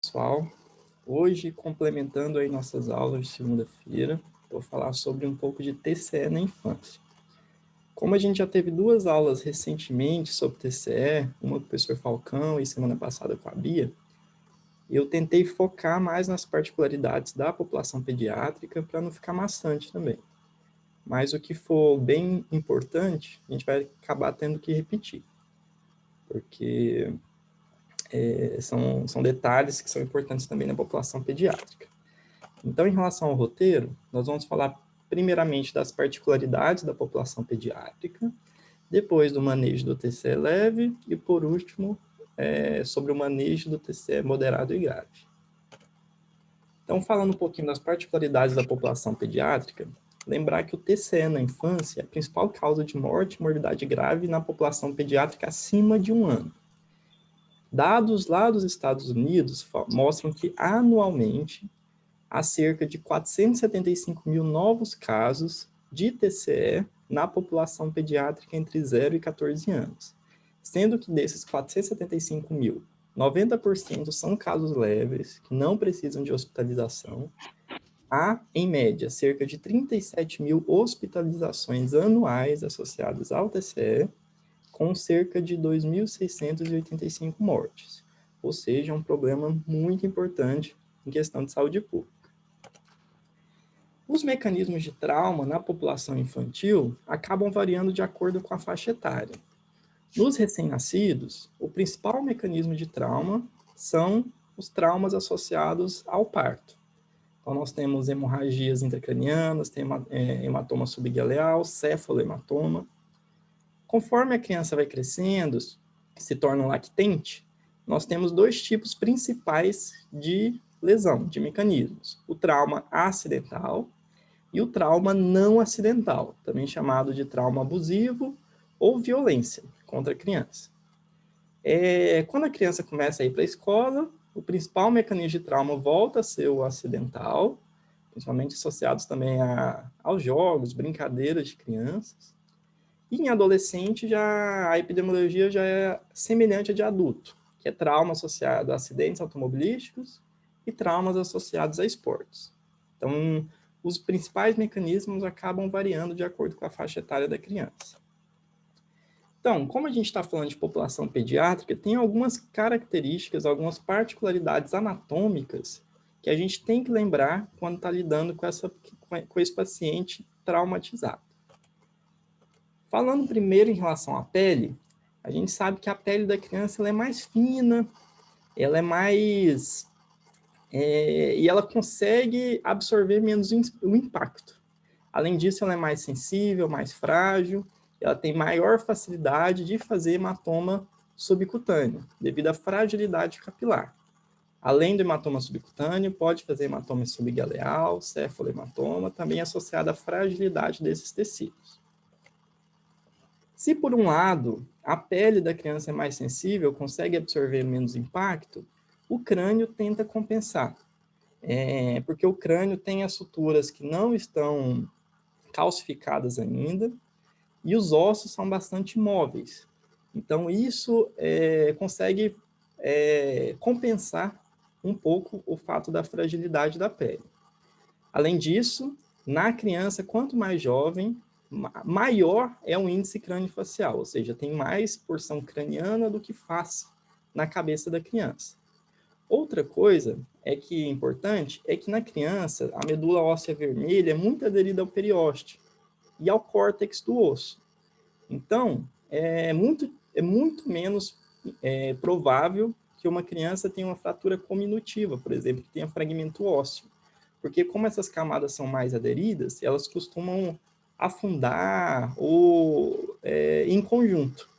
Pessoal, hoje complementando aí nossas aulas de segunda-feira, vou falar sobre um pouco de TCE na infância. Como a gente já teve duas aulas recentemente sobre TCE, uma com o professor Falcão e semana passada com a Bia, eu tentei focar mais nas particularidades da população pediátrica para não ficar maçante também. Mas o que for bem importante, a gente vai acabar tendo que repetir, porque são detalhes que são importantes também na população pediátrica. Então, em relação ao roteiro, nós vamos falar primeiramente das particularidades da população pediátrica, depois do manejo do TCE leve e, por último, sobre o manejo do TCE moderado e grave. Então, falando um pouquinho das particularidades da população pediátrica, lembrar que o TCE na infância é a principal causa de morte e morbidade grave na população pediátrica acima de 1 ano. Dados lá dos Estados Unidos mostram que, anualmente, há cerca de 475 mil novos casos de TCE na população pediátrica entre 0 e 14 anos, sendo que desses 475 mil, 90% são casos leves, que não precisam de hospitalização. Há, em média, cerca de 37 mil hospitalizações anuais associadas ao TCE, com cerca de 2.685 mortes, ou seja, um problema muito importante em questão de saúde pública. Os mecanismos de trauma na população infantil acabam variando de acordo com a faixa etária. Nos recém-nascidos, o principal mecanismo de trauma são os traumas associados ao parto. Então, nós temos hemorragias intracranianas, hematoma subgaleal, cefalohematoma. Conforme a criança vai crescendo, se torna um lactente, nós temos dois tipos principais de lesão, de mecanismos. O trauma acidental e o trauma não acidental, também chamado de trauma abusivo ou violência contra a criança. Quando a criança começa a ir para a escola, o principal mecanismo de trauma volta a ser o acidental, principalmente associados também aos jogos, brincadeiras de crianças. E em adolescente, a epidemiologia já é semelhante à de adulto, que é trauma associado a acidentes automobilísticos e traumas associados a esportes. Então, os principais mecanismos acabam variando de acordo com a faixa etária da criança. Então, como a gente está falando de população pediátrica, tem algumas características, algumas particularidades anatômicas que a gente tem que lembrar quando está lidando com esse paciente traumatizado. Falando primeiro em relação à pele, a gente sabe que a pele da criança ela é mais fina, ela é mais... e ela consegue absorver menos o impacto. Além disso, ela é mais sensível, mais frágil, ela tem maior facilidade de fazer hematoma subcutâneo, devido à fragilidade capilar. Além do hematoma subcutâneo, pode fazer hematoma subgaleal, cefalohematoma, também associado à fragilidade desses tecidos. Se, por um lado, a pele da criança é mais sensível, consegue absorver menos impacto, o crânio tenta compensar. Porque o crânio tem as suturas que não estão calcificadas ainda, e os ossos são bastante móveis. Então, isso consegue compensar um pouco o fato da fragilidade da pele. Além disso, na criança, quanto mais jovem, maior é o índice crâniofacial, ou seja, tem mais porção craniana do que face na cabeça da criança. Outra coisa que é importante é que na criança a medula óssea vermelha é muito aderida ao periósteo e ao córtex do osso. Então, é muito menos provável que uma criança tenha uma fratura cominutiva, por exemplo, que tenha fragmento ósseo. Porque como essas camadas são mais aderidas, elas costumam afundar ou em conjunto.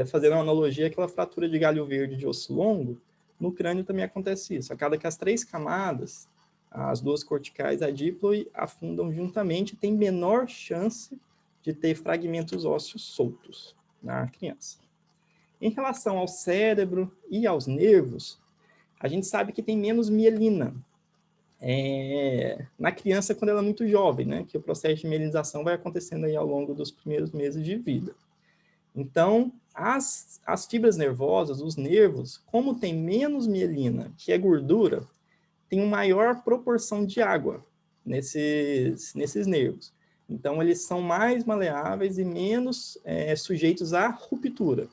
Fazendo uma analogia, aquela fratura de galho verde de osso longo, no crânio também acontece isso. A cada que as 3 camadas, as 2 corticais, a díploide, afundam juntamente, tem menor chance de ter fragmentos ósseos soltos na criança. Em relação ao cérebro e aos nervos, a gente sabe que tem menos mielina na criança quando ela é muito jovem, né? Que o processo de mielinização vai acontecendo aí ao longo dos primeiros meses de vida. Então, As fibras nervosas, os nervos, como tem menos mielina, que é gordura, tem uma maior proporção de água nesses nervos. Então, eles são mais maleáveis e menos sujeitos à ruptura,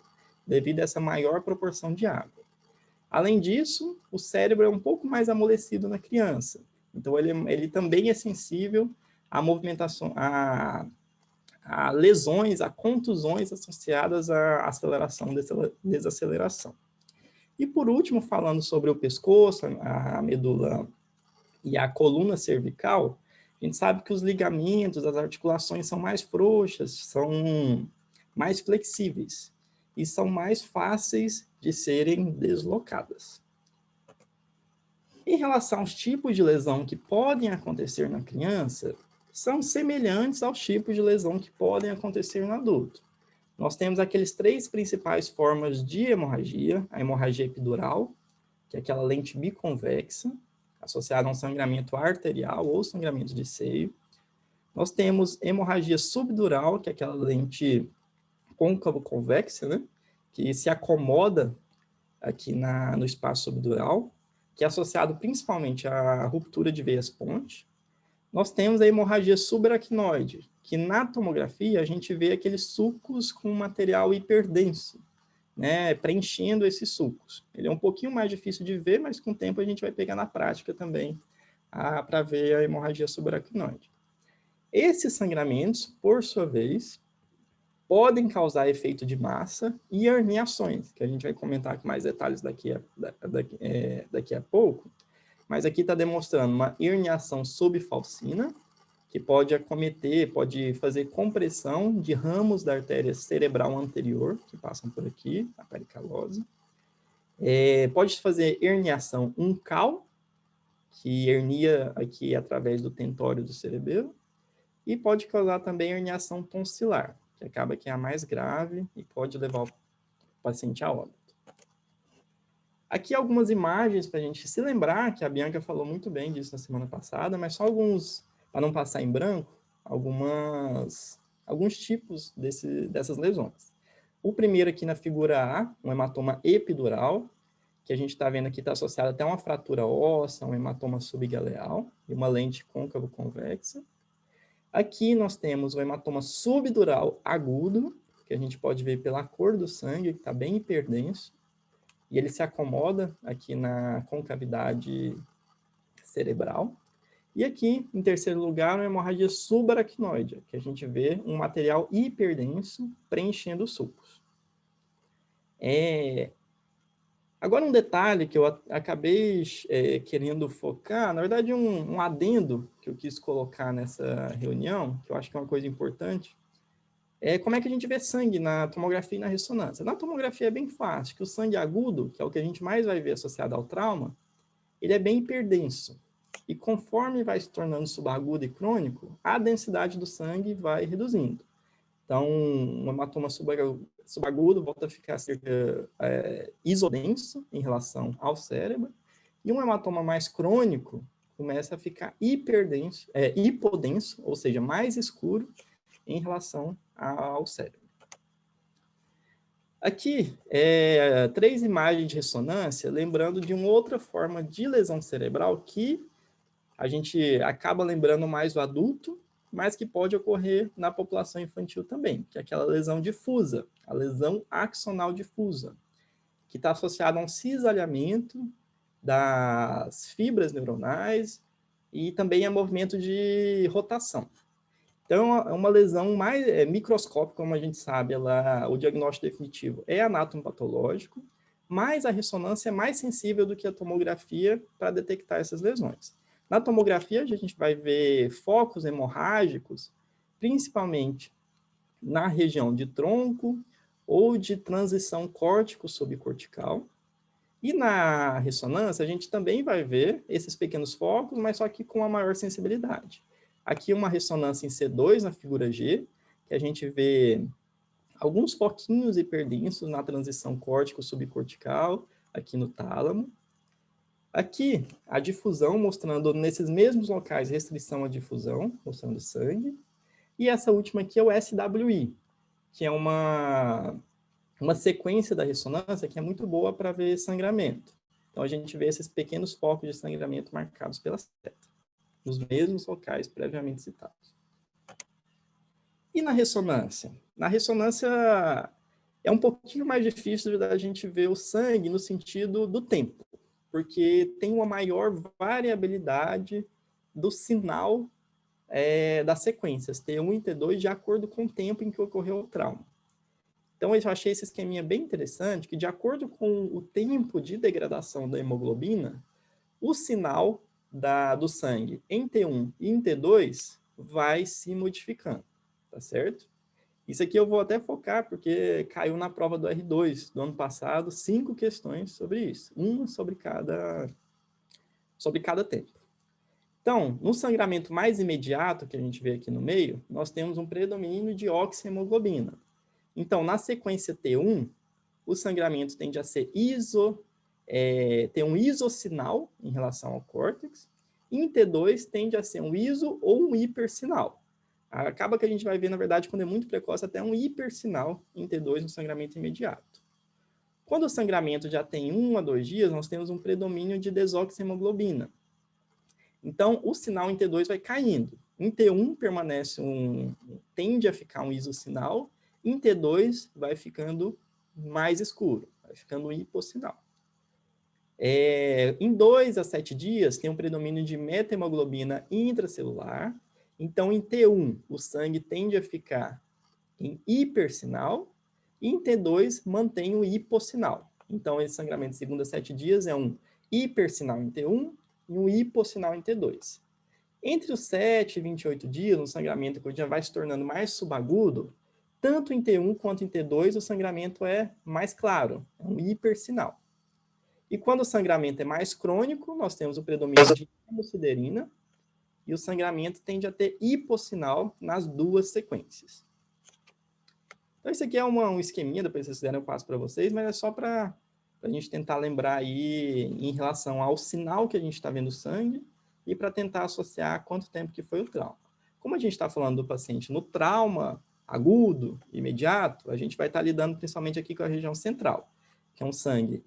devido a essa maior proporção de água. Além disso, o cérebro é um pouco mais amolecido na criança. Então, ele também é sensível à movimentação, a lesões, a contusões associadas à aceleração, desaceleração. E por último, falando sobre o pescoço, a medula e a coluna cervical, a gente sabe que os ligamentos, as articulações são mais frouxas, são mais flexíveis e são mais fáceis de serem deslocadas. Em relação aos tipos de lesão que podem acontecer na criança, são semelhantes aos tipos de lesão que podem acontecer no adulto. Nós temos aqueles 3 principais formas de hemorragia: a hemorragia epidural, que é aquela lente biconvexa, associada a um sangramento arterial ou sangramento de seio. Nós temos hemorragia subdural, que é aquela lente côncavo-convexa, né, que se acomoda aqui no espaço subdural, que é associado principalmente à ruptura de veias-ponte. Nós temos a hemorragia subaracnoide, que na tomografia a gente vê aqueles sulcos com material hiperdenso, né, preenchendo esses sulcos. Ele é um pouquinho mais difícil de ver, mas com o tempo a gente vai pegar na prática também para ver a hemorragia subaracnoide. Esses sangramentos, por sua vez, podem causar efeito de massa e herniações, que a gente vai comentar com mais detalhes daqui a pouco. Mas aqui está demonstrando uma herniação subfalcina, que pode acometer, pode fazer compressão de ramos da artéria cerebral anterior, que passam por aqui, a pericalose. Pode fazer herniação uncal, que hernia aqui através do tentório do cerebelo, e pode causar também herniação tonsilar, que acaba que é a mais grave e pode levar o paciente a óbito. Aqui algumas imagens para a gente se lembrar, que a Bianca falou muito bem disso na semana passada, mas só alguns, para não passar em branco, alguns tipos dessas lesões. O primeiro aqui na figura A, um hematoma epidural, que a gente está vendo aqui está associado até a uma fratura óssea, um hematoma subgaleal e uma lente côncavo-convexa. Aqui nós temos o hematoma subdural agudo, que a gente pode ver pela cor do sangue, que está bem hiperdenso, e ele se acomoda aqui na concavidade cerebral. E aqui, em terceiro lugar, uma hemorragia subaracnoide, que a gente vê um material hiperdenso preenchendo os sulcos. Agora, um detalhe que eu acabei querendo focar, na verdade, um adendo que eu quis colocar nessa reunião, que eu acho que é uma coisa importante, é como é que a gente vê sangue na tomografia e na ressonância. Na tomografia é bem fácil, que o sangue agudo, que é o que a gente mais vai ver associado ao trauma, ele é bem hiperdenso. E conforme vai se tornando subagudo e crônico, a densidade do sangue vai reduzindo. Então, um hematoma subagudo volta a ficar cerca isodenso em relação ao cérebro, e um hematoma mais crônico começa a ficar hipodenso, ou seja, mais escuro em relação ao cérebro. Aqui, 3 imagens de ressonância, lembrando de uma outra forma de lesão cerebral que a gente acaba lembrando mais do adulto, mas que pode ocorrer na população infantil também, que é aquela lesão difusa, a lesão axonal difusa, que está associada a um cisalhamento das fibras neuronais e também a movimento de rotação. Então, é uma lesão mais microscópica, como a gente sabe, o diagnóstico definitivo é anatomopatológico, mas a ressonância é mais sensível do que a tomografia para detectar essas lesões. Na tomografia, a gente vai ver focos hemorrágicos, principalmente na região de tronco ou de transição córtico-subcortical. E na ressonância, a gente também vai ver esses pequenos focos, mas só que com uma maior sensibilidade. Aqui uma ressonância em C2, na figura G, que a gente vê alguns foquinhos hiperdensos na transição córtico-subcortical, aqui no tálamo. Aqui, a difusão, mostrando nesses mesmos locais restrição à difusão, mostrando sangue. E essa última aqui é o SWI, que é uma uma sequência da ressonância que é muito boa para ver sangramento. Então, a gente vê esses pequenos focos de sangramento marcados pela seta, nos mesmos locais previamente citados. E na ressonância? Na ressonância é um pouquinho mais difícil da gente ver o sangue no sentido do tempo, porque tem uma maior variabilidade do sinal das sequências, T1 e T2, de acordo com o tempo em que ocorreu o trauma. Então, eu achei esse esqueminha bem interessante, que de acordo com o tempo de degradação da hemoglobina, o sinal do sangue em T1 e em T2 vai se modificando, tá certo? Isso aqui eu vou até focar, porque caiu na prova do R2 do ano passado, 5 questões sobre isso, uma sobre cada tempo. Então, no sangramento mais imediato, que a gente vê aqui no meio, nós temos um predomínio de oxihemoglobina. Então, na sequência T1, o sangramento tende a ser ter um isossinal em relação ao córtex, e em T2 tende a ser um iso ou um hipersinal. Acaba que a gente vai ver, na verdade, quando é muito precoce, até um hipersinal em T2 no sangramento imediato. Quando o sangramento já tem 1 a 2 dias, nós temos um predomínio de desoxihemoglobina. Então, o sinal em T2 vai caindo. Em T1 tende a ficar um isossinal, em T2 vai ficando mais escuro, vai ficando um hipossinal. Em 2 a 7 dias, tem um predomínio de metahemoglobina intracelular. Então, em T1, o sangue tende a ficar em hipersinal, e em T2 mantém o hipossinal. Então, esse sangramento de 2 a 7 dias é um hipersinal em T1 e um hipossinal em T2. Entre os 7 e 28 dias, o sangramento que já vai se tornando mais subagudo, tanto em T1 quanto em T2, o sangramento é mais claro, é um hipersinal. E quando o sangramento é mais crônico, nós temos o predomínio de hemosiderina, e o sangramento tende a ter hipossinal nas duas sequências. Então, esse aqui é um esqueminha, depois se vocês quiserem eu passo para vocês, mas é só para a gente tentar lembrar aí em relação ao sinal que a gente está vendo o sangue e para tentar associar quanto tempo que foi o trauma. Como a gente está falando do paciente no trauma agudo, imediato, a gente vai estar lidando principalmente aqui com a região central, que é um sangue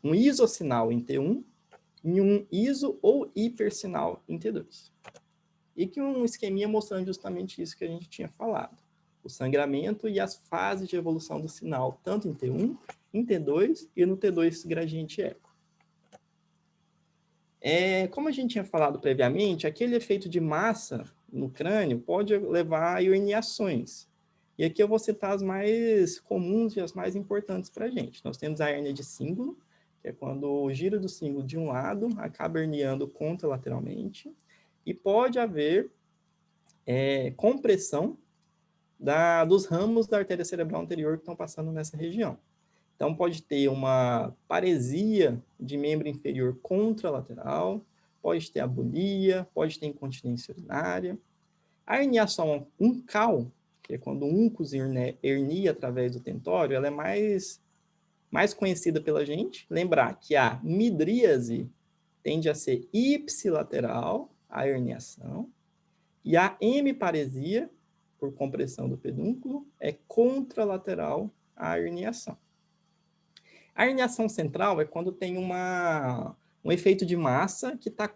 um isossinal em T1 e um iso ou hipersinal em T2. E que um esqueminha mostrando justamente isso que a gente tinha falado. O sangramento e as fases de evolução do sinal, tanto em T1, em T2 e no T2 gradiente eco. Como a gente tinha falado previamente, aquele efeito de massa no crânio pode levar a herniações. E aqui eu vou citar as mais comuns e as mais importantes para a gente. Nós temos a hérnia de cíngulo, que é quando o giro do cíngulo de um lado acaba herniando contralateralmente. E pode haver compressão dos ramos da artéria cerebral anterior que estão passando nessa região. Então, pode ter uma paresia de membro inferior contralateral, pode ter abulia, pode ter incontinência urinária. A herniação uncal, que é quando o uncus hernia através do tentório, ela é mais conhecida pela gente. Lembrar que a midríase tende a ser ipsilateral, a herniação, e a hemiparesia, por compressão do pedúnculo, é contralateral à herniação. A herniação central é quando tem um efeito de massa que está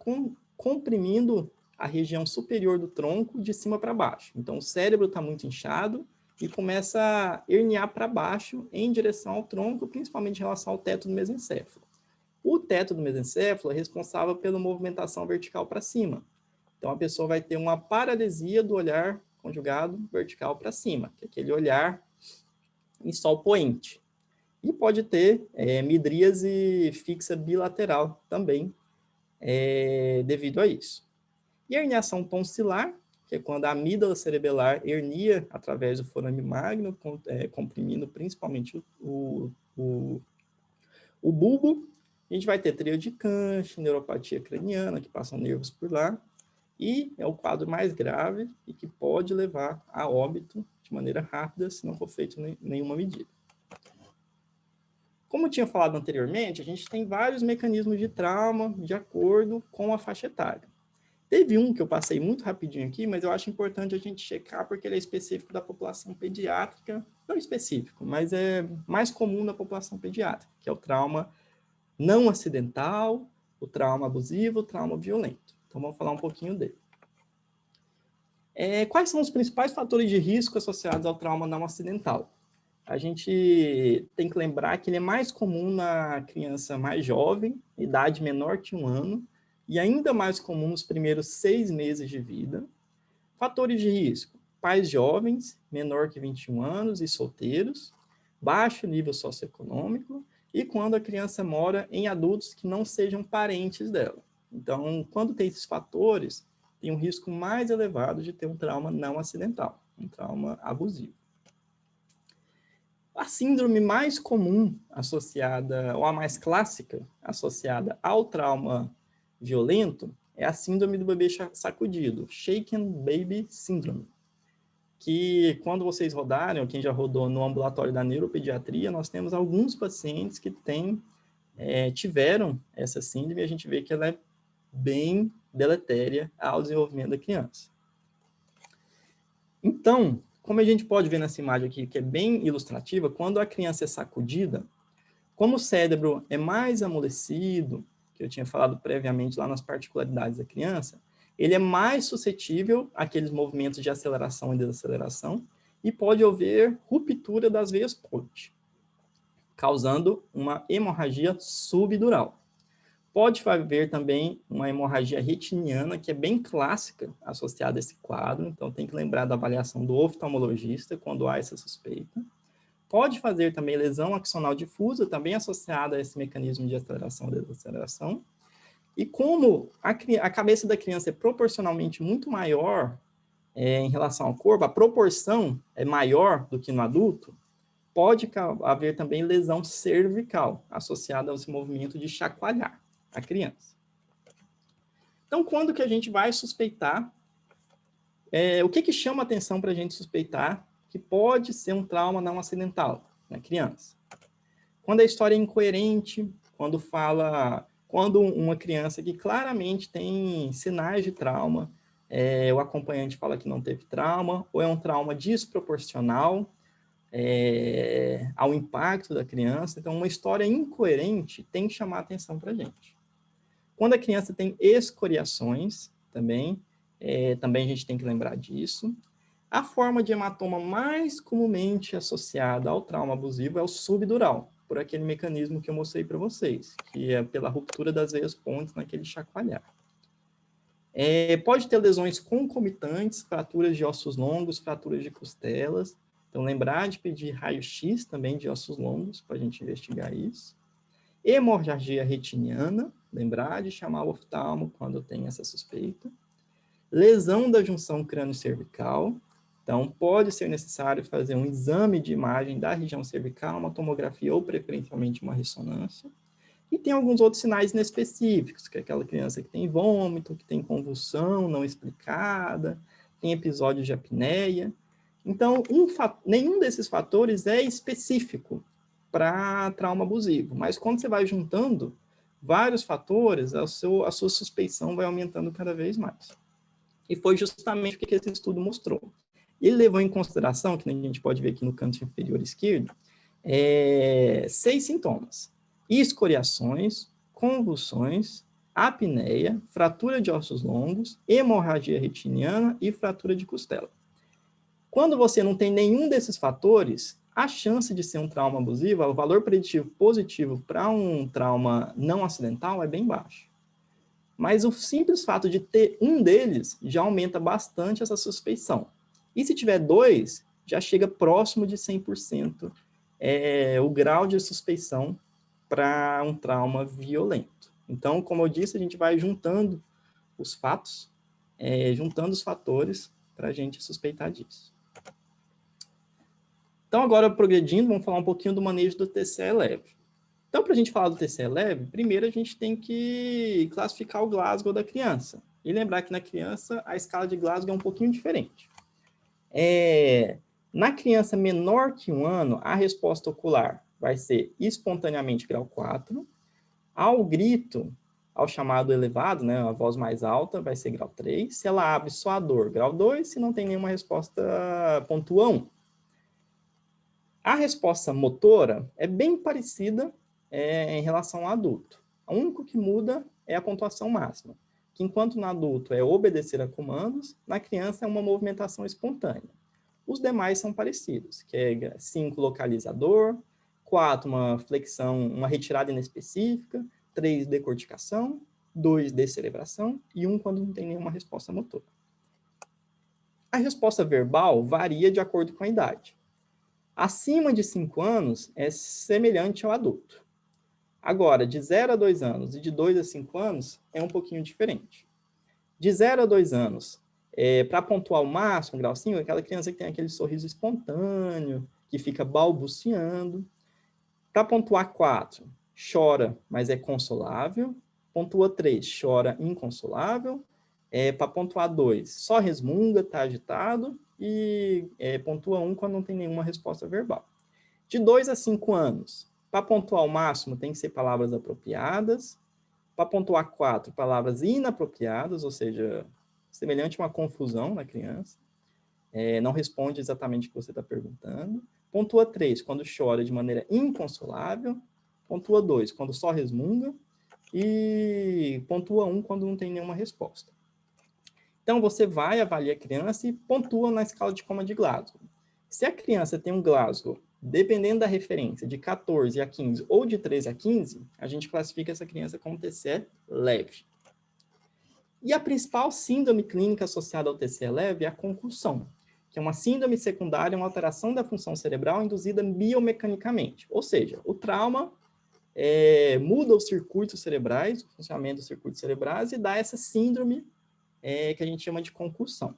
comprimindo a região superior do tronco de cima para baixo. Então, o cérebro está muito inchado e começa a herniar para baixo em direção ao tronco, principalmente em relação ao teto do mesencéfalo. O teto do mesencéfalo é responsável pela movimentação vertical para cima. Então, a pessoa vai ter uma paralisia do olhar conjugado vertical para cima, que é aquele olhar em sol poente. E pode ter midríase fixa bilateral também, devido a isso. E a herniação tonsilar, que é quando a amígdala cerebelar hernia através do forame magno, comprimindo principalmente o bulbo. A gente vai ter tríade de Canch, neuropatia craniana, que passam nervos por lá, e é o quadro mais grave e que pode levar a óbito de maneira rápida se não for feito nenhuma medida. Como eu tinha falado anteriormente, a gente tem vários mecanismos de trauma de acordo com a faixa etária. Teve um que eu passei muito rapidinho aqui, mas eu acho importante a gente checar porque ele é específico da população pediátrica, não específico, mas é mais comum da população pediátrica, que é o trauma não acidental, o trauma abusivo, o trauma violento. Então, vamos falar um pouquinho dele. Quais são os principais fatores de risco associados ao trauma não acidental? A gente tem que lembrar que ele é mais comum na criança mais jovem, idade menor que 1 ano, e ainda mais comum nos primeiros 6 meses de vida. Fatores de risco: pais jovens, menor que 21 anos e solteiros, baixo nível socioeconômico, e quando a criança mora em adultos que não sejam parentes dela. Então, quando tem esses fatores, tem um risco mais elevado de ter um trauma não acidental, um trauma abusivo. A síndrome mais comum associada, ou a mais clássica, associada ao trauma violento, é a síndrome do bebê sacudido, Shaken Baby Syndrome, que quando vocês rodarem, ou quem já rodou no ambulatório da neuropediatria, nós temos alguns pacientes que tiveram essa síndrome e a gente vê que ela é bem deletéria ao desenvolvimento da criança. Então, como a gente pode ver nessa imagem aqui, que é bem ilustrativa, quando a criança é sacudida, como o cérebro é mais amolecido, que eu tinha falado previamente lá nas particularidades da criança, ele é mais suscetível àqueles movimentos de aceleração e desaceleração e pode haver ruptura das veias ponte, causando uma hemorragia subdural. Pode haver também uma hemorragia retiniana, que é bem clássica associada a esse quadro, então tem que lembrar da avaliação do oftalmologista quando há essa suspeita. Pode fazer também lesão axonal difusa, também associada a esse mecanismo de aceleração e desaceleração. E como a cabeça da criança é proporcionalmente muito maior em relação ao corpo, a proporção é maior do que no adulto, pode haver também lesão cervical, associada a esse movimento de chacoalhar a criança. Então, quando que a gente vai suspeitar? O que chama atenção para a gente suspeitar que pode ser um trauma não acidental na criança? Quando a história é incoerente, quando uma criança que claramente tem sinais de trauma, o acompanhante fala que não teve trauma, ou é um trauma desproporcional ao impacto da criança. Então, uma história incoerente tem que chamar atenção para a gente. Quando a criança tem escoriações, também a gente tem que lembrar disso. A forma de hematoma mais comumente associada ao trauma abusivo é o subdural, por aquele mecanismo que eu mostrei para vocês, que é pela ruptura das veias pontes naquele chacoalhar. Pode ter lesões concomitantes, fraturas de ossos longos, fraturas de costelas. Então, lembrar de pedir raio-x também de ossos longos, para a gente investigar isso. Hemorragia retiniana, lembrar de chamar o oftalmo quando tem essa suspeita. Lesão da junção crânio-cervical. Então, pode ser necessário fazer um exame de imagem da região cervical, uma tomografia ou, preferencialmente, uma ressonância. E tem alguns outros sinais inespecíficos, que é aquela criança que tem vômito, que tem convulsão não explicada, tem episódios de apneia. Então, nenhum desses fatores é específico para trauma abusivo, mas quando você vai juntando vários fatores, a sua suspeição vai aumentando cada vez mais. E foi justamente o que esse estudo mostrou. Ele levou em consideração, que a gente pode ver aqui no canto inferior esquerdo, 6 sintomas: escoriações, convulsões, apneia, fratura de ossos longos, hemorragia retiniana e fratura de costela. Quando você não tem nenhum desses fatores, a chance de ser um trauma abusivo, o valor preditivo positivo para um trauma não acidental é bem baixo. Mas o simples fato de ter um deles já aumenta bastante essa suspeição. E se tiver 2, já chega próximo de 100% o grau de suspeição para um trauma violento. Então, como eu disse, a gente vai juntando os fatos, juntando os fatores para a gente suspeitar disso. Então, agora progredindo, vamos falar um pouquinho do manejo do TCE leve. Então, para a gente falar do TCE leve, primeiro a gente tem que classificar o Glasgow da criança. E lembrar que na criança a escala de Glasgow é um pouquinho diferente. Na criança menor que 1 ano, a resposta ocular vai ser espontaneamente grau 4. Ao grito, ao chamado elevado, né, a voz mais alta, vai ser grau 3. Se ela abre só a dor, grau 2. Se não tem nenhuma resposta, pontua 1. A resposta motora é bem parecida em relação ao adulto. O único que muda é a pontuação máxima, que enquanto no adulto é obedecer a comandos, na criança é uma movimentação espontânea. Os demais são parecidos, que é 5, localizador, 4, uma flexão, uma retirada inespecífica, 3, decorticação, 2, descerebração e 1 quando não tem nenhuma resposta motora. A resposta verbal varia de acordo com a idade. Acima de 5 anos é semelhante ao adulto. Agora, de 0 a 2 anos e de 2 a 5 anos é um pouquinho diferente. De 0 a 2 anos, para pontuar o máximo, grau 5, aquela criança que tem aquele sorriso espontâneo, que fica balbuciando. Para pontuar 4, chora, mas é consolável. Pontua 3, chora inconsolável. Para pontuar 2, só resmunga, está agitado. E pontua 1 quando não tem nenhuma resposta verbal. De 2 a 5 anos, para pontuar o máximo, tem que ser palavras apropriadas. Para pontuar 4, palavras inapropriadas, ou seja, semelhante a uma confusão na criança. Não responde exatamente o que você está perguntando. Pontua 3, quando chora de maneira inconsolável. Pontua 2, quando só resmunga. E pontua 1, quando não tem nenhuma resposta. Então, você vai avaliar a criança e pontua na escala de coma de Glasgow. Se a criança tem um Glasgow, dependendo da referência, de 14 a 15 ou de 13 a 15, a gente classifica essa criança como TCE leve. E a principal síndrome clínica associada ao TCE leve é a concussão, que é uma síndrome secundária, uma alteração da função cerebral induzida biomecanicamente. Ou seja, o trauma muda os circuitos cerebrais, o funcionamento dos circuitos cerebrais, e dá essa síndrome que a gente chama de concussão.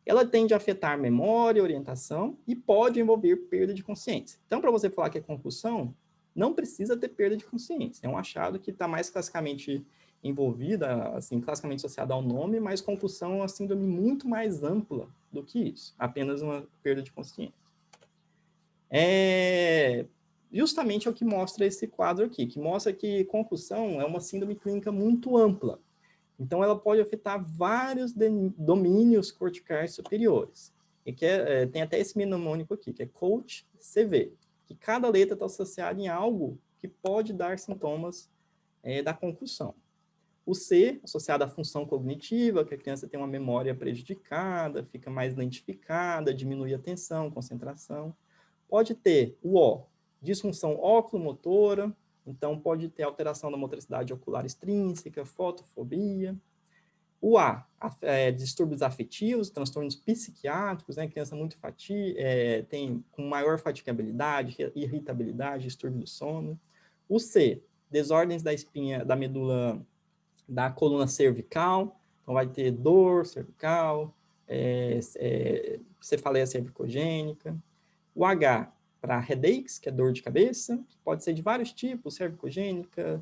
Ela tende a afetar memória, orientação e pode envolver perda de consciência. Então, para você falar que é concussão, não precisa ter perda de consciência. É um achado que está mais classicamente envolvida, assim, classicamente associada ao nome, mas concussão é uma síndrome muito mais ampla do que isso, apenas uma perda de consciência. Justamente é o que mostra esse quadro aqui, que mostra que concussão é uma síndrome clínica muito ampla. Então, ela pode afetar vários domínios corticais superiores. E tem até esse mnemônico aqui, que é COACH-CV, que cada letra está associada em algo que pode dar sintomas da concussão. O C, associado à função cognitiva, que a criança tem uma memória prejudicada, fica mais lentificada, diminui a atenção, concentração. Pode ter o O, disfunção oculomotora, então pode ter alteração da motricidade ocular extrínseca, fotofobia. O A, distúrbios afetivos, transtornos psiquiátricos, né? Criança muito tem com maior fatigabilidade, irritabilidade, distúrbio do sono. O C, desordens da espinha, da medula, da coluna cervical, então vai ter dor cervical, cefaleia cervicogênica. O H, para headaches, que é dor de cabeça, que pode ser de vários tipos, cervicogênica,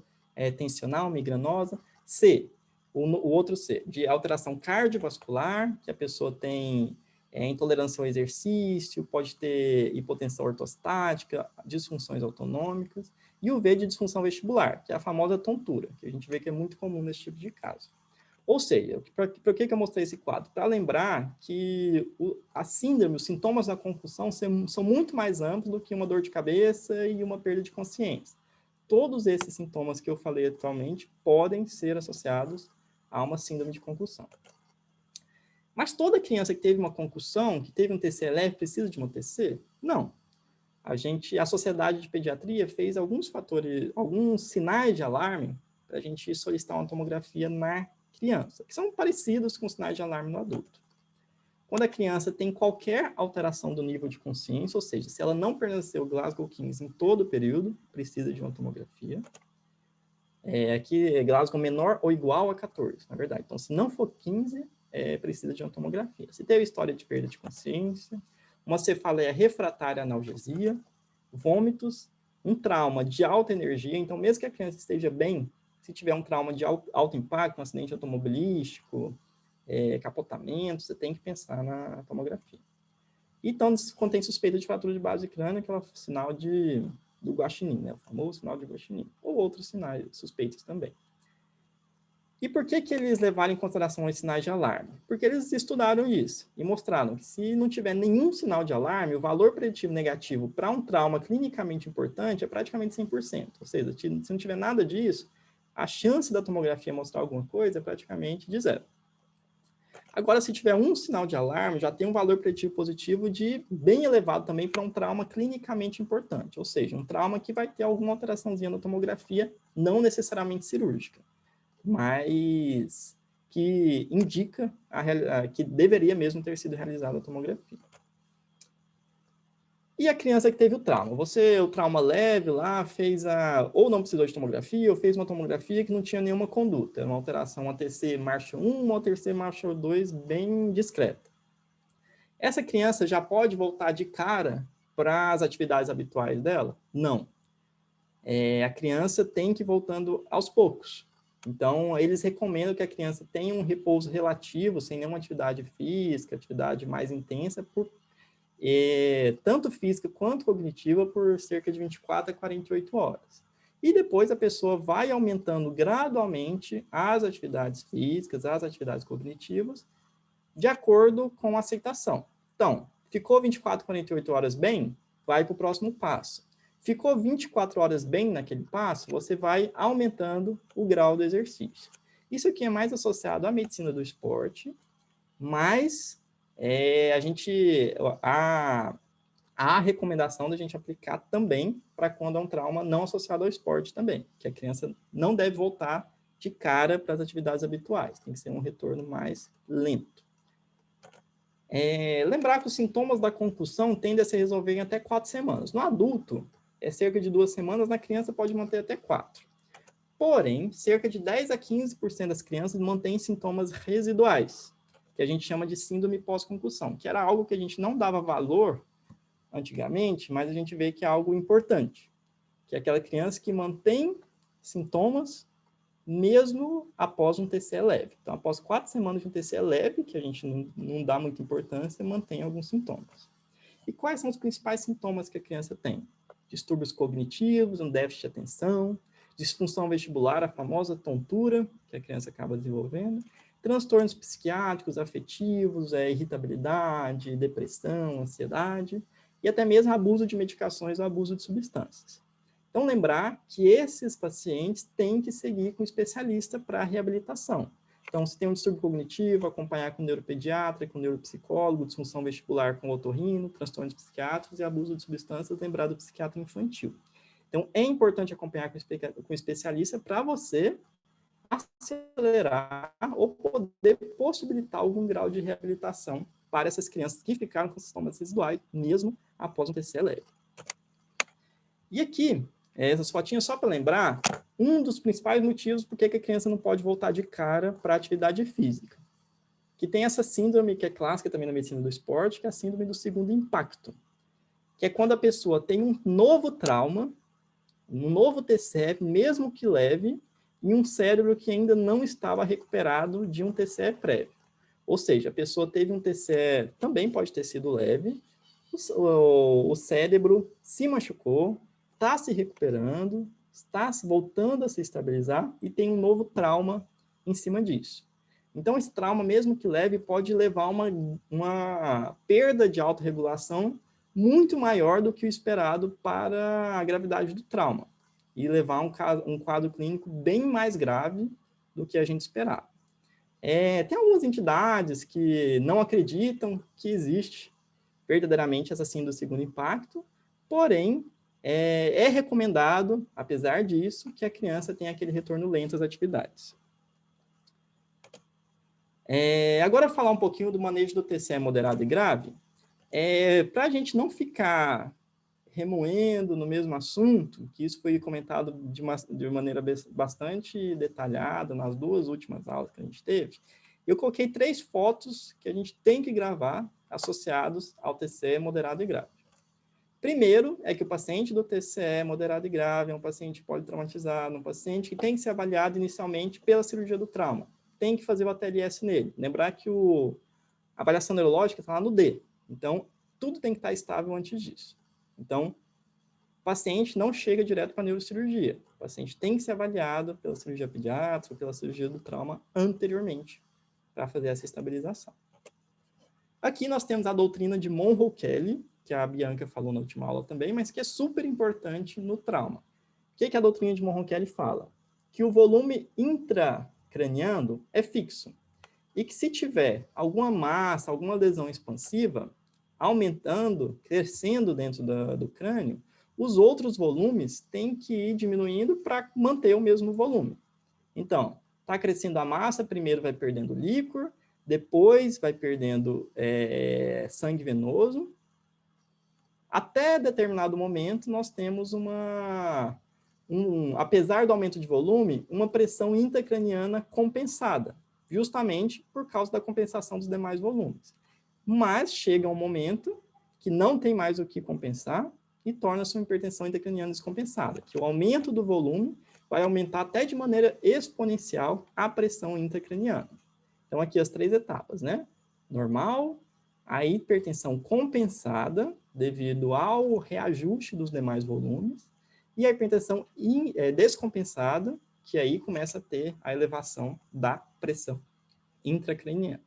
tensional, migranosa. C, o outro C, de alteração cardiovascular, que a pessoa tem intolerância ao exercício, pode ter hipotensão ortostática, disfunções autonômicas. E o V de disfunção vestibular, que é a famosa tontura, que a gente vê que é muito comum nesse tipo de caso. Ou seja, por que eu mostrei esse quadro? Para lembrar que a síndrome, os sintomas da concussão são muito mais amplos do que uma dor de cabeça e uma perda de consciência. Todos esses sintomas que eu falei atualmente podem ser associados a uma síndrome de concussão. Mas toda criança que teve uma concussão, que teve um TCE leve, precisa de uma TC? Não. A Sociedade de Pediatria fez alguns sinais de alarme para a gente solicitar uma tomografia na criança, que são parecidos com sinais de alarme no adulto. Quando a criança tem qualquer alteração do nível de consciência, ou seja, se ela não permaneceu Glasgow 15 em todo o período, precisa de uma tomografia. Aqui é Glasgow menor ou igual a 14, na verdade. Então, se não for 15, precisa de uma tomografia. Se teve história de perda de consciência, uma cefaleia refratária à analgesia, vômitos, um trauma de alta energia, então mesmo que a criança esteja bem, se tiver um trauma de alto impacto, um acidente automobilístico, capotamento, você tem que pensar na tomografia. Então, contém suspeita de fratura de base de crânio, que é o sinal do guaxinim, né? O famoso sinal de guaxinim, ou outros sinais suspeitos também. E por que que eles levaram em consideração os sinais de alarme? Porque eles estudaram isso e mostraram que se não tiver nenhum sinal de alarme, o valor preditivo negativo para um trauma clinicamente importante é praticamente 100%. Ou seja, se não tiver nada disso, a chance da tomografia mostrar alguma coisa é praticamente de zero. Agora, se tiver um sinal de alarme, já tem um valor preditivo positivo de bem elevado também para um trauma clinicamente importante, ou seja, um trauma que vai ter alguma alteraçãozinha na tomografia, não necessariamente cirúrgica, mas que indica que deveria mesmo ter sido realizada a tomografia. E a criança que teve o trauma? O trauma leve lá, ou não precisou de tomografia, ou fez uma tomografia que não tinha nenhuma conduta. Uma alteração ATC marcha 1, uma ATC marcha 2, bem discreta. Essa criança já pode voltar de cara para as atividades habituais dela? Não. A criança tem que ir voltando aos poucos. Então, eles recomendam que a criança tenha um repouso relativo, sem nenhuma atividade física, atividade mais intensa, tanto física quanto cognitiva, por cerca de 24 a 48 horas. E depois a pessoa vai aumentando gradualmente as atividades físicas, as atividades cognitivas, de acordo com a aceitação. Então, ficou 24 a 48 horas bem? Vai para o próximo passo. Ficou 24 horas bem naquele passo? Você vai aumentando o grau do exercício. Isso aqui é mais associado à medicina do esporte, mas a recomendação da gente aplicar também para quando é um trauma não associado ao esporte também, que a criança não deve voltar de cara para as atividades habituais, tem que ser um retorno mais lento. Lembrar que os sintomas da concussão tendem a se resolver em até 4 semanas. No adulto, é cerca de 2 semanas, na criança pode manter até 4. Porém, cerca de 10 a 15% das crianças mantêm sintomas residuais, que a gente chama de síndrome pós-concussão, que era algo que a gente não dava valor antigamente, mas a gente vê que é algo importante, que é aquela criança que mantém sintomas mesmo após um TCE leve. Então, após 4 semanas de um TCE leve, que a gente não dá muita importância, mantém alguns sintomas. E quais são os principais sintomas que a criança tem? Distúrbios cognitivos, um déficit de atenção, disfunção vestibular, a famosa tontura, que a criança acaba desenvolvendo, transtornos psiquiátricos, afetivos, irritabilidade, depressão, ansiedade, e até mesmo abuso de medicações ou abuso de substâncias. Então, lembrar que esses pacientes têm que seguir com um especialista para a reabilitação. Então, se tem um distúrbio cognitivo, acompanhar com neuropediatra, com neuropsicólogo, disfunção vestibular com otorrino, transtornos psiquiátricos e abuso de substâncias, lembrar do psiquiatra infantil. Então, é importante acompanhar com especialista para você acelerar ou poder possibilitar algum grau de reabilitação para essas crianças que ficaram com sintomas residuais, mesmo após um TCE leve. E aqui, essas fotinhas só para lembrar, um dos principais motivos por que a criança não pode voltar de cara para a atividade física. Que tem essa síndrome que é clássica também na medicina do esporte, que é a síndrome do segundo impacto. Que é quando a pessoa tem um novo trauma, um novo TCE, mesmo que leve, em um cérebro que ainda não estava recuperado de um TCE prévio. Ou seja, a pessoa teve um TCE, também pode ter sido leve, o cérebro se machucou, está se recuperando, está voltando a se estabilizar e tem um novo trauma em cima disso. Então, esse trauma, mesmo que leve, pode levar a uma perda de autorregulação muito maior do que o esperado para a gravidade do trauma e levar a um quadro clínico bem mais grave do que a gente esperava. Tem algumas entidades que não acreditam que existe verdadeiramente essa síndrome do segundo impacto, porém, é recomendado, apesar disso, que a criança tenha aquele retorno lento às atividades. Agora, falar um pouquinho do manejo do TCE moderado e grave, para a gente não ficar remoendo no mesmo assunto, que isso foi comentado de maneira bastante detalhada nas 2 últimas aulas que a gente teve, eu coloquei 3 fotos que a gente tem que gravar associados ao TCE moderado e grave. Primeiro é que o paciente do TCE moderado e grave é um paciente politraumatizado, um paciente que tem que ser avaliado inicialmente pela cirurgia do trauma. Tem que fazer o ATLS nele. Lembrar que a avaliação neurológica está lá no D. Então, tudo tem que estar estável antes disso. Então, o paciente não chega direto para a neurocirurgia. paciente tem que ser avaliado pela cirurgia pediátrica, pela cirurgia do trauma anteriormente, para fazer essa estabilização. Aqui nós temos a doutrina de Monroe-Kelly, que a Bianca falou na última aula também, mas que é super importante no trauma. O que a doutrina de Monroe-Kelly fala? Que o volume intracraniano é fixo, e que se tiver alguma massa, alguma lesão expansiva, aumentando, crescendo dentro do crânio, os outros volumes têm que ir diminuindo para manter o mesmo volume. Então, está crescendo a massa, primeiro vai perdendo líquor, depois vai perdendo sangue venoso. Até determinado momento, nós temos apesar do aumento de volume, uma pressão intracraniana compensada, justamente por causa da compensação dos demais volumes. Mas chega um momento que não tem mais o que compensar e torna-se uma hipertensão intracraniana descompensada, que o aumento do volume vai aumentar até de maneira exponencial a pressão intracraniana. Então, aqui as 3 etapas, né? Normal, a hipertensão compensada devido ao reajuste dos demais volumes, e a hipertensão descompensada, que aí começa a ter a elevação da pressão intracraniana.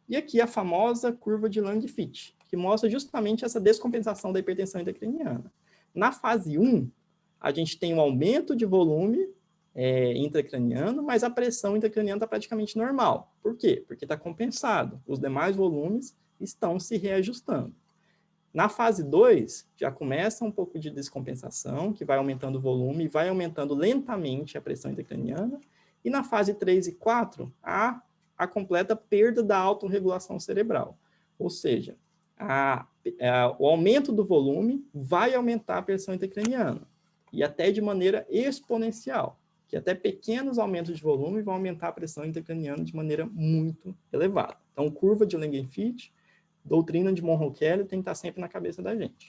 E aqui a famosa curva de Lang-Fitch, que mostra justamente essa descompensação da hipertensão intracraniana. Na fase 1, a gente tem um aumento de volume intracraniano, mas a pressão intracraniana está praticamente normal. Por quê? Porque está compensado. Os demais volumes estão se reajustando. Na fase 2, já começa um pouco de descompensação, que vai aumentando o volume, vai aumentando lentamente a pressão intracraniana. E na fase 3 e 4, a completa perda da autorregulação cerebral. Ou seja, o aumento do volume vai aumentar a pressão intracraniana, e até de maneira exponencial, que até pequenos aumentos de volume vão aumentar a pressão intracraniana de maneira muito elevada. Então, curva de Lang-Fitch, doutrina de Monroe-Kelly tem que estar sempre na cabeça da gente.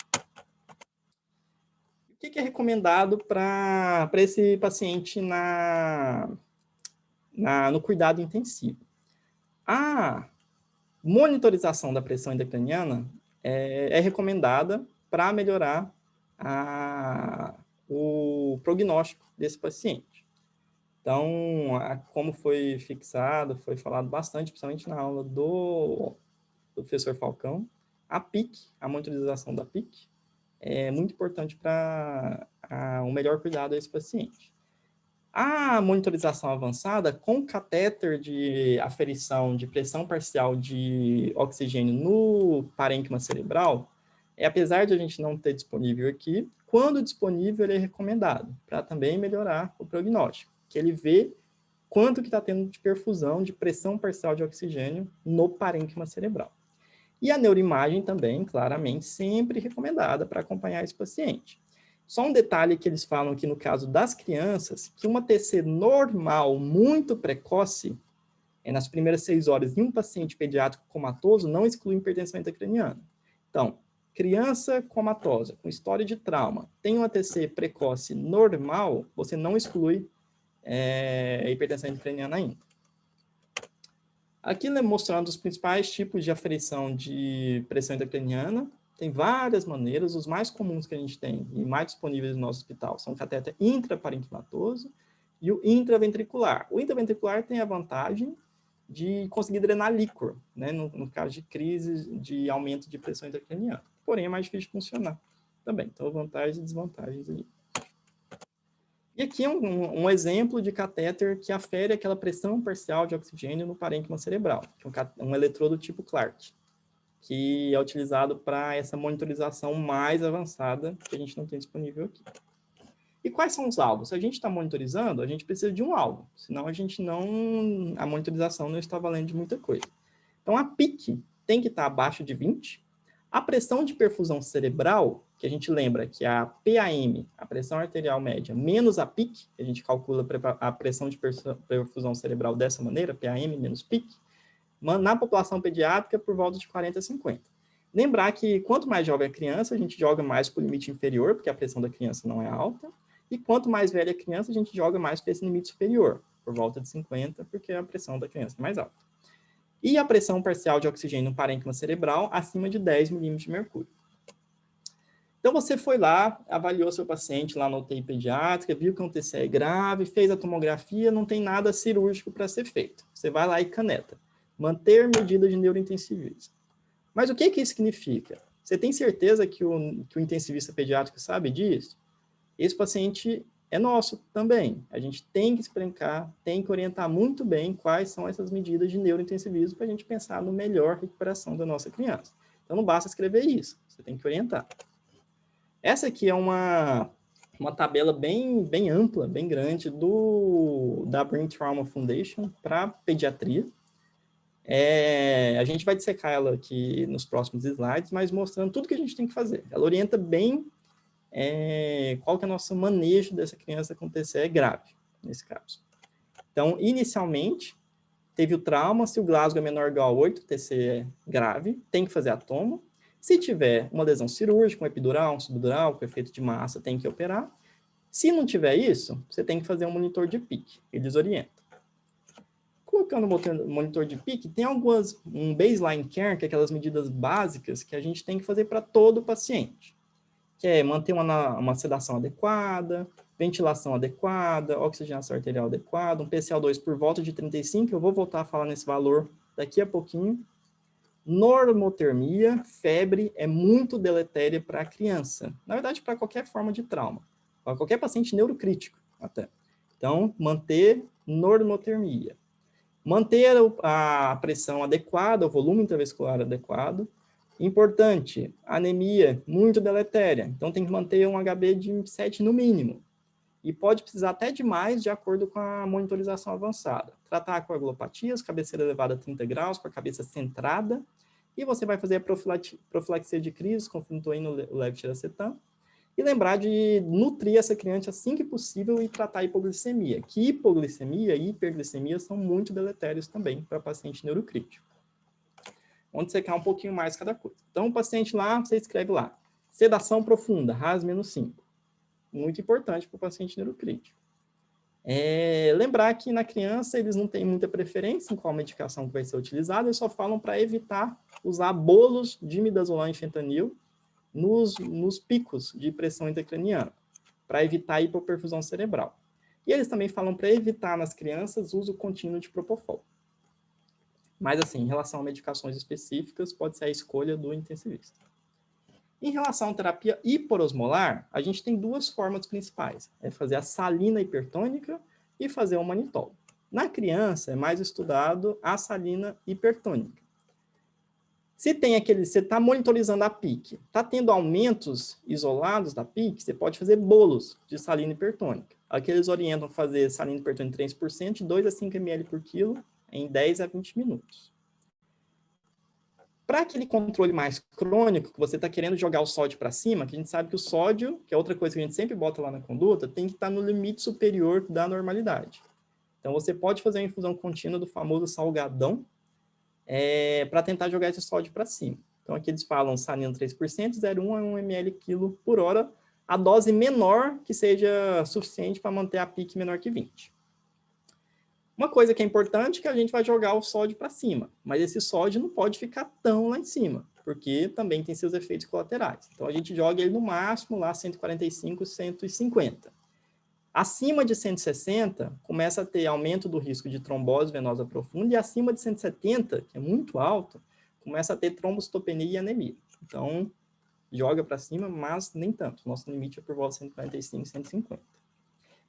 O que é recomendado para esse paciente no cuidado intensivo? A monitorização da pressão intracraniana é recomendada para melhorar o prognóstico desse paciente. Então, como foi fixado, foi falado bastante, principalmente na aula do professor Falcão, a PIC, a monitorização da PIC, é muito importante para o melhor cuidado desse paciente. A monitorização avançada com catéter de aferição de pressão parcial de oxigênio no parênquima cerebral, apesar de a gente não ter disponível aqui, quando disponível ele é recomendado, para também melhorar o prognóstico, que ele vê quanto que está tendo de perfusão de pressão parcial de oxigênio no parênquima cerebral. E a neuroimagem também, claramente, sempre recomendada para acompanhar esse paciente. Só um detalhe que eles falam aqui no caso das crianças, que uma TC normal muito precoce, nas primeiras 6 horas, em um paciente pediátrico comatoso, não exclui hipertensão intracraniana. Então, criança comatosa, com história de trauma, tem uma TC precoce normal, você não exclui hipertensão intracraniana ainda. Aqui mostrando os principais tipos de aferição de pressão intracraniana. Tem várias maneiras, os mais comuns que a gente tem e mais disponíveis no nosso hospital são o catéter intraparenquimatoso e o intraventricular. O intraventricular tem a vantagem de conseguir drenar líquor, né, no caso de crise de aumento de pressão intracraniana. Porém, é mais difícil de funcionar também. Então, vantagens e desvantagens aí. E aqui é um exemplo de catéter que afere aquela pressão parcial de oxigênio no parênquima cerebral, que é um eletrodo tipo Clark, que é utilizado para essa monitorização mais avançada que a gente não tem disponível aqui. E quais são os alvos? Se a gente está monitorizando, a gente precisa de um alvo, senão a monitorização não está valendo de muita coisa. Então, a PIC tem que estar abaixo de 20. A pressão de perfusão cerebral, que a gente lembra que a PAM, a pressão arterial média, menos a PIC, a gente calcula a pressão de perfusão cerebral dessa maneira, PAM menos PIC, na população pediátrica por volta de 40 a 50. Lembrar que quanto mais jovem a criança, a gente joga mais para o limite inferior, porque a pressão da criança não é alta, e quanto mais velha a criança, a gente joga mais para esse limite superior, por volta de 50, porque a pressão da criança é mais alta. E a pressão parcial de oxigênio no parênquima cerebral acima de 10 milímetros de mercúrio. Então, você foi lá, avaliou seu paciente lá na UTI pediátrica, viu que o TCE é grave, fez a tomografia, não tem nada cirúrgico para ser feito. Você vai lá e caneta. Manter medida de neurointensivismo. Mas o que isso significa? Você tem certeza que o intensivista pediátrico sabe disso? Esse paciente é nosso também. A gente tem que explicar, tem que orientar muito bem quais são essas medidas de neurointensivismo para a gente pensar no melhor recuperação da nossa criança. Então, não basta escrever isso, você tem que orientar. Essa aqui é uma tabela bem ampla, bem grande, da Brain Trauma Foundation para pediatria. A gente vai dissecar ela aqui nos próximos slides, mas mostrando tudo que a gente tem que fazer. Ela orienta bem qual que é o nosso manejo dessa criança com TCE grave, nesse caso. Então, inicialmente, teve o trauma, se o Glasgow é menor ou igual a 8, TCE grave, tem que fazer a tomo. Se tiver uma lesão cirúrgica, um epidural, um subdural, com efeito de massa, tem que operar. Se não tiver isso, você tem que fazer um monitor de PIC, eles orientam. Colocando o monitor de PIC, tem um baseline care, que é aquelas medidas básicas que a gente tem que fazer para todo paciente, que é manter uma sedação adequada, ventilação adequada, oxigenação arterial adequada, um PCO2 por volta de 35, eu vou voltar a falar nesse valor daqui a pouquinho. Normotermia, febre, é muito deletéria para a criança. Na verdade, para qualquer forma de trauma. Para qualquer paciente neurocrítico, até. Então, manter normotermia. Manter a pressão adequada, o volume intravascular adequado. Importante, anemia, muito deletéria. Então, tem que manter um HB de 7 no mínimo. E pode precisar até de mais, de acordo com a monitorização avançada. Tratar coagulopatias, cabeceira elevada a 30 graus, com a cabeça centrada. E você vai fazer a profilaxia de crise com fentoína ou levetiracetam. E lembrar de nutrir essa criança assim que possível e tratar a hipoglicemia. Que hipoglicemia e hiperglicemia são muito deletérios também para paciente neurocrítico. Vamos dissecar um pouquinho mais cada coisa. Então, o paciente lá, você escreve lá. Sedação profunda, RAS menos 5. Muito importante para o paciente neurocrítico. Lembrar que na criança eles não têm muita preferência em qual medicação que vai ser utilizada, eles só falam para evitar usar bolos de midazolam e fentanil nos picos de pressão intracraniana, para evitar a hipoperfusão cerebral. E eles também falam para evitar nas crianças o uso contínuo de propofol. Mas assim, em relação a medicações específicas, pode ser a escolha do intensivista. Em relação à terapia hiperosmolar, a gente tem duas formas principais. É fazer a salina hipertônica e fazer o manitol. Na criança, é mais estudado a salina hipertônica. Se você está monitorizando a PIC, está tendo aumentos isolados da PIC, você pode fazer bolos de salina hipertônica. Aqui eles orientam fazer salina hipertônica 3%, de 2 a 5 ml por quilo, em 10 a 20 minutos. Para aquele controle mais crônico, que você está querendo jogar o sódio para cima, que a gente sabe que o sódio, que é outra coisa que a gente sempre bota lá na conduta, tem que estar no limite superior da normalidade. Então, você pode fazer uma infusão contínua do famoso salgadão, para tentar jogar esse sódio para cima. Então, aqui eles falam salina 3%, 0,1 a 1 ml quilo por hora, a dose menor que seja suficiente para manter a PIC menor que 20. Uma coisa que é importante é que a gente vai jogar o sódio para cima, mas esse sódio não pode ficar tão lá em cima, porque também tem seus efeitos colaterais. Então, a gente joga ele no máximo lá 145, 150. Acima de 160, começa a ter aumento do risco de trombose venosa profunda, e acima de 170, que é muito alto, começa a ter trombocitopenia e anemia. Então, joga para cima, mas nem tanto. Nosso limite é por volta de 145, 150.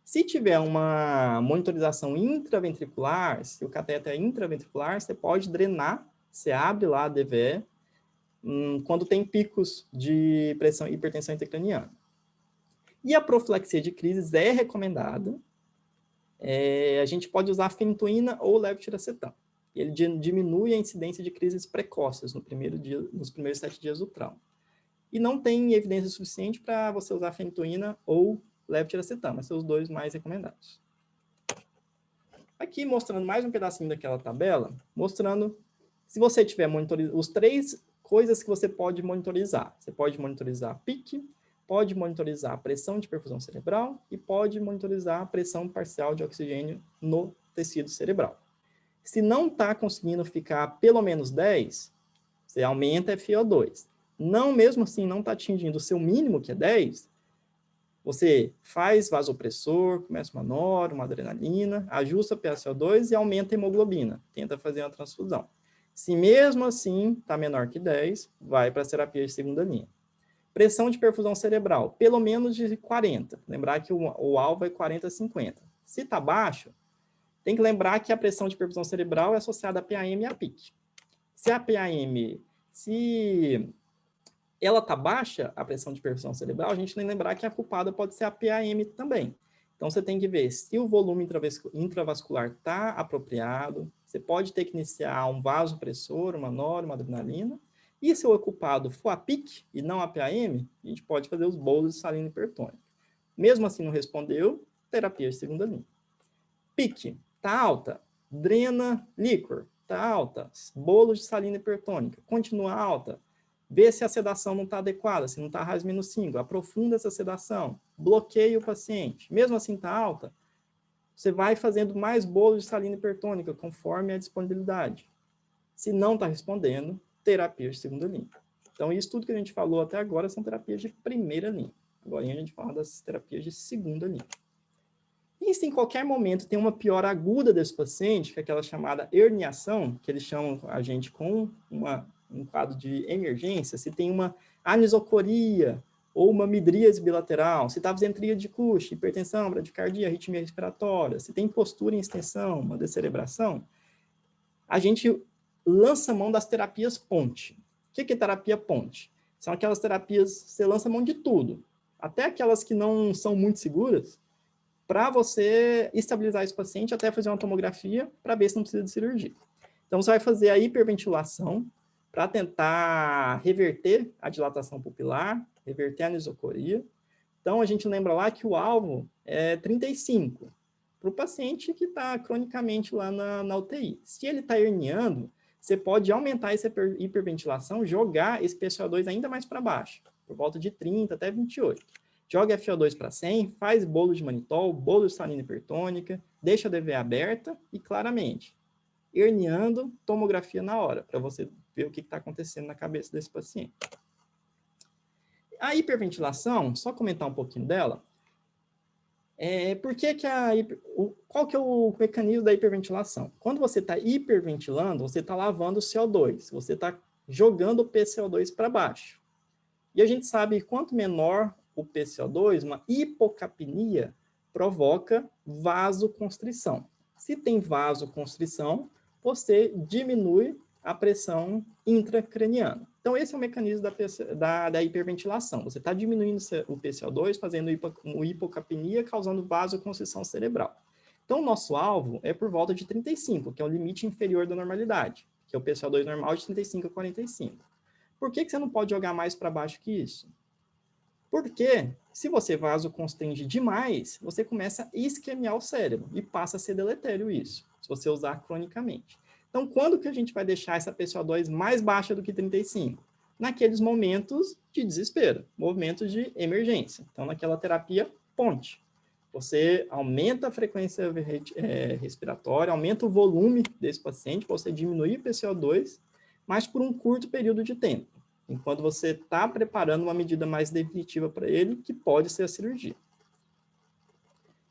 Se tiver uma monitorização intraventricular, se o cateter é intraventricular, você pode drenar, você abre lá a DVE, quando tem picos de pressão e hipertensão intracraniana. E a profilaxia de crises é recomendada. A gente pode usar fentoína ou levetiracetam. Ele diminui a incidência de crises precoces nos primeiros 7 dias do trauma. E não tem evidência suficiente para você usar fentoína ou levetiracetam, mas são os dois mais recomendados. Aqui mostrando mais um pedacinho daquela tabela, mostrando se você tiver os 3 coisas que você pode monitorizar. Você pode monitorizar a PIC, pode monitorizar a pressão de perfusão cerebral e pode monitorizar a pressão parcial de oxigênio no tecido cerebral. Se não está conseguindo ficar pelo menos 10, você aumenta a FiO2. mesmo assim não está atingindo o seu mínimo, que é 10, você faz vasopressor, começa uma nora, uma adrenalina, ajusta o PaCO2 e aumenta a hemoglobina. Tenta fazer uma transfusão. Se mesmo assim está menor que 10, vai para as terapias de segunda linha. Pressão de perfusão cerebral, pelo menos de 40. Lembrar que o alvo é 40 a 50. Se está baixo, tem que lembrar que a pressão de perfusão cerebral é associada a PAM e a PIC. Se a PAM, se ela está baixa, a pressão de perfusão cerebral, a gente tem que lembrar que a culpada pode ser a PAM também. Então, você tem que ver se o volume intravascular está apropriado, você pode ter que iniciar um vasopressor, uma nora, uma adrenalina, e se o ocupado for a PIC e não a PAM, a gente pode fazer os bolos de salina hipertônica. Mesmo assim não respondeu, terapia de segunda linha. PIC, está alta, drena líquor, está alta, bolos de salina hipertônica, continua alta, vê se a sedação não está adequada, se não está RAS menos 5, aprofunda essa sedação, bloqueia o paciente, mesmo assim está alta, você vai fazendo mais bolos de salina hipertônica conforme a disponibilidade. Se não está respondendo, terapia de segunda linha. Então, isso tudo que a gente falou até agora são terapias de primeira linha. Agora a gente fala das terapias de segunda linha. E se em qualquer momento tem uma piora aguda desse paciente, que é aquela chamada herniação, que eles chamam a gente com um quadro de emergência, se tem uma anisocoria ou uma midríase bilateral, se está absentria de Cush, hipertensão, bradicardia, arritmia respiratória, se tem postura em extensão, uma descerebração, a gente lança mão das terapias ponte. O que é terapia ponte? São aquelas terapias, você lança mão de tudo, até aquelas que não são muito seguras, para você estabilizar esse paciente até fazer uma tomografia para ver se não precisa de cirurgia. Então, você vai fazer a hiperventilação para tentar reverter a dilatação pupilar, reverter a anisocoria. Então, a gente lembra lá que o alvo é 35, para o paciente que está cronicamente lá na UTI. Se ele está herniando, você pode aumentar essa hiperventilação, jogar esse PaCO2 ainda mais para baixo, por volta de 30 até 28. Joga FiO2 para 100, faz bolo de manitol, bolo de salina hipertônica, deixa a DVA aberta e claramente, herniando, tomografia na hora, para você ver o que está acontecendo na cabeça desse paciente. A hiperventilação, só comentar um pouquinho dela, qual que é o mecanismo da hiperventilação? Quando você está hiperventilando, você está lavando o CO2, você está jogando o PCO2 para baixo. E a gente sabe que quanto menor o PCO2, uma hipocapnia provoca vasoconstrição. Se tem vasoconstrição, você diminui a pressão intracraniana. Então, esse é o mecanismo da hiperventilação. Você está diminuindo o PCO2, fazendo hipocapnia, causando vasoconstrição cerebral. Então, o nosso alvo é por volta de 35, que é o limite inferior da normalidade, que é o PCO2 normal de 35 a 45. Por que você não pode jogar mais para baixo que isso? Porque se você vasoconstringe demais, você começa a isquemiar o cérebro e passa a ser deletério isso, se você usar cronicamente. Então, quando que a gente vai deixar essa PCO2 mais baixa do que 35? Naqueles momentos de desespero, momentos de emergência. Então, naquela terapia ponte. Você aumenta a frequência respiratória, aumenta o volume desse paciente, para você diminuir o PCO2, mas por um curto período de tempo, enquanto você está preparando uma medida mais definitiva para ele, que pode ser a cirurgia.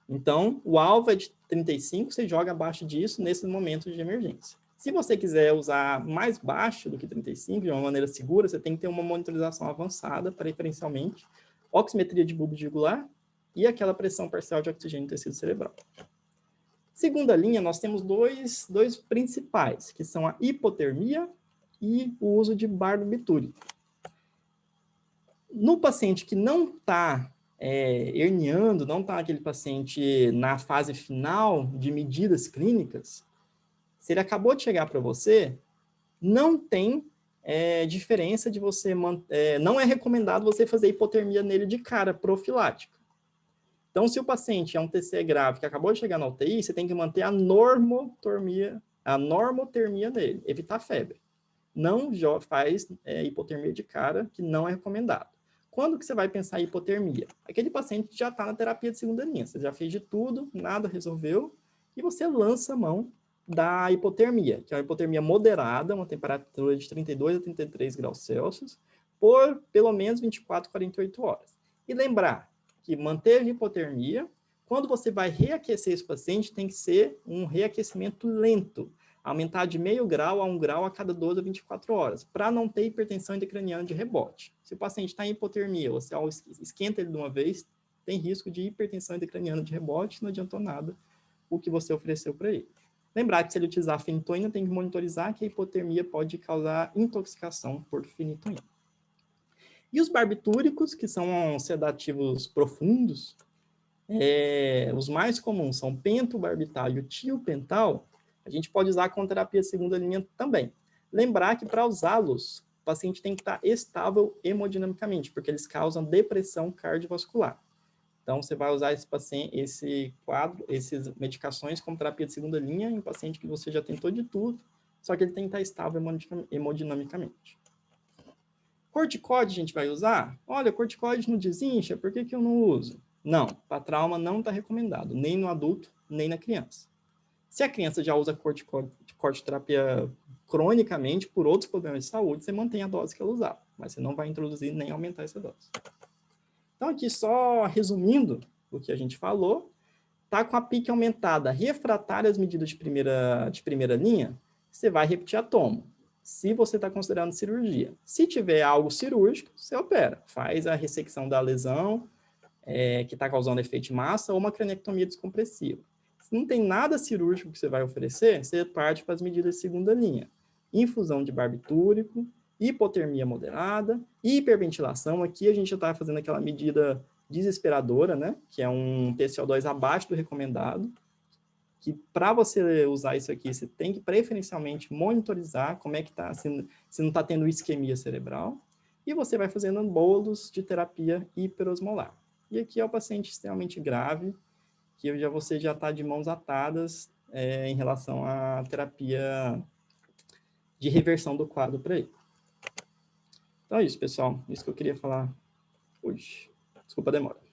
Então, o alvo é de 35, você joga abaixo disso nesses momentos de emergência. Se você quiser usar mais baixo do que 35, de uma maneira segura, você tem que ter uma monitorização avançada, preferencialmente, oximetria de bulbo jugular e aquela pressão parcial de oxigênio no tecido cerebral. Segunda linha, nós temos dois principais, que são a hipotermia e o uso de barbitúrico. No paciente que não está herniando, não está aquele paciente na fase final de medidas clínicas, se ele acabou de chegar para você, não tem diferença de você... não é recomendado você fazer hipotermia nele de cara, profilática. Então, se o paciente é um TCE grave que acabou de chegar na UTI, você tem que manter a normotermia nele, evitar febre. Não faz hipotermia de cara, que não é recomendado. Quando que você vai pensar em hipotermia? Aquele paciente já está na terapia de segunda linha, você já fez de tudo, nada resolveu, e você lança a mão da hipotermia, que é uma hipotermia moderada, uma temperatura de 32 a 33 graus Celsius, por pelo menos 24, 48 horas. E lembrar que manter hipotermia, quando você vai reaquecer esse paciente, tem que ser um reaquecimento lento, aumentar de meio grau a 1 grau a cada 12 a 24 horas, para não ter hipertensão intracraniana de rebote. Se o paciente está em hipotermia, você esquenta ele de uma vez, tem risco de hipertensão intracraniana de rebote, não adiantou nada o que você ofereceu para ele. Lembrar que se ele utilizar fenitoína, tem que monitorizar que a hipotermia pode causar intoxicação por fenitoína. E os barbitúricos, que são sedativos profundos, os mais comuns são pentobarbital e o tiopental, a gente pode usar com terapia segunda linha também. Lembrar que para usá-los, o paciente tem que estar estável hemodinamicamente, porque eles causam depressão cardiovascular. Então, você vai usar essas medicações como terapia de segunda linha em um paciente que você já tentou de tudo, só que ele tem que estar estável hemodinamicamente. Corticóide a gente vai usar? Olha, corticóide não desincha, por que eu não uso? Não, para trauma não está recomendado, nem no adulto, nem na criança. Se a criança já usa cortiterapia cronicamente por outros problemas de saúde, você mantém a dose que ela usava, mas você não vai introduzir nem aumentar essa dose. Então, aqui só resumindo o que a gente falou, tá com a pique aumentada, refratária às medidas de primeira linha, você vai repetir a tomo. Se você está considerando cirurgia. Se tiver algo cirúrgico, você opera. Faz a ressecção da lesão, que está causando efeito de massa, ou uma cranectomia descompressiva. Se não tem nada cirúrgico que você vai oferecer, você parte para as medidas de segunda linha. Infusão de barbitúrico, hipotermia moderada, hiperventilação. Aqui a gente já está fazendo aquela medida desesperadora, né? Que é um TCO2 abaixo do recomendado, que para você usar isso aqui, você tem que preferencialmente monitorizar como é que está, se não está tendo isquemia cerebral, e você vai fazendo bolos de terapia hiperosmolar. E aqui é o paciente extremamente grave, que você já está de mãos atadas em relação à terapia de reversão do quadro para ele. Então é isso, pessoal. Isso que eu queria falar hoje. Desculpa a demora.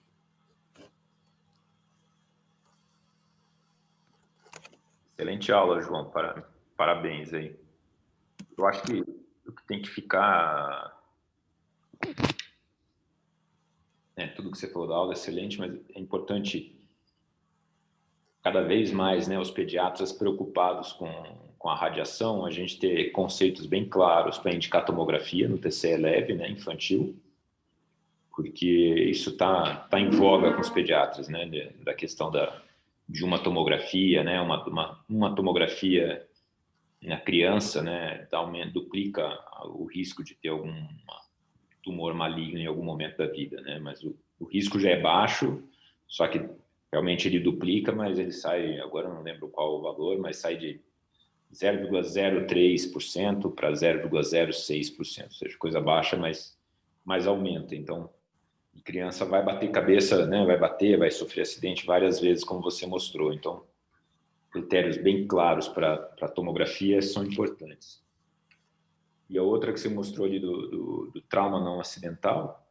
Excelente aula, João. Parabéns aí. Eu acho que o que tem que ficar... tudo que você falou da aula é excelente, mas é importante cada vez mais, né, os pediatras preocupados com a radiação, a gente ter conceitos bem claros para indicar tomografia no TCE leve, né, infantil, porque isso tá em voga com os pediatras, né, da questão de uma tomografia, né, uma tomografia na criança, né, duplica o risco de ter algum tumor maligno em algum momento da vida, né, mas o risco já é baixo, só que realmente ele duplica, mas ele sai, agora eu não lembro qual o valor, mas sai de 0,03% para 0,06%, ou seja, coisa baixa, mas aumenta. Então, a criança vai bater cabeça, né? Vai sofrer acidente várias vezes, como você mostrou. Então, critérios bem claros para tomografia são importantes. E a outra que você mostrou ali do trauma não acidental,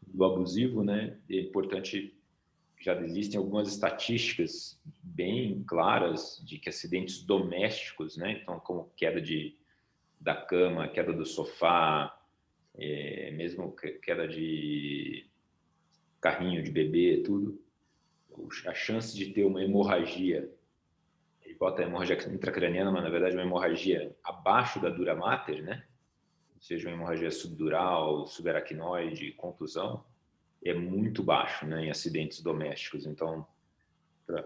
do abusivo, né? É importante, já existem algumas estatísticas bem claras de que acidentes domésticos, né? Então, como queda da cama, queda do sofá, mesmo queda de carrinho de bebê, tudo, a chance de ter uma hemorragia, ele bota a hemorragia intracraniana, mas na verdade uma hemorragia abaixo da dura mater, né? Ou seja, uma hemorragia subdural, subaracnoide, contusão, é muito baixo, né, em acidentes domésticos. Então,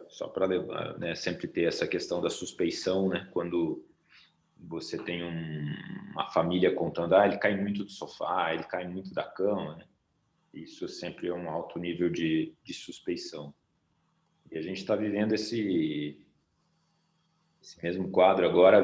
só para levar, né, sempre ter essa questão da suspeição, né, quando você tem uma família contando, ele cai muito do sofá, ele cai muito da cama, né? Isso sempre é um alto nível de suspeição. E a gente está vivendo esse mesmo quadro agora,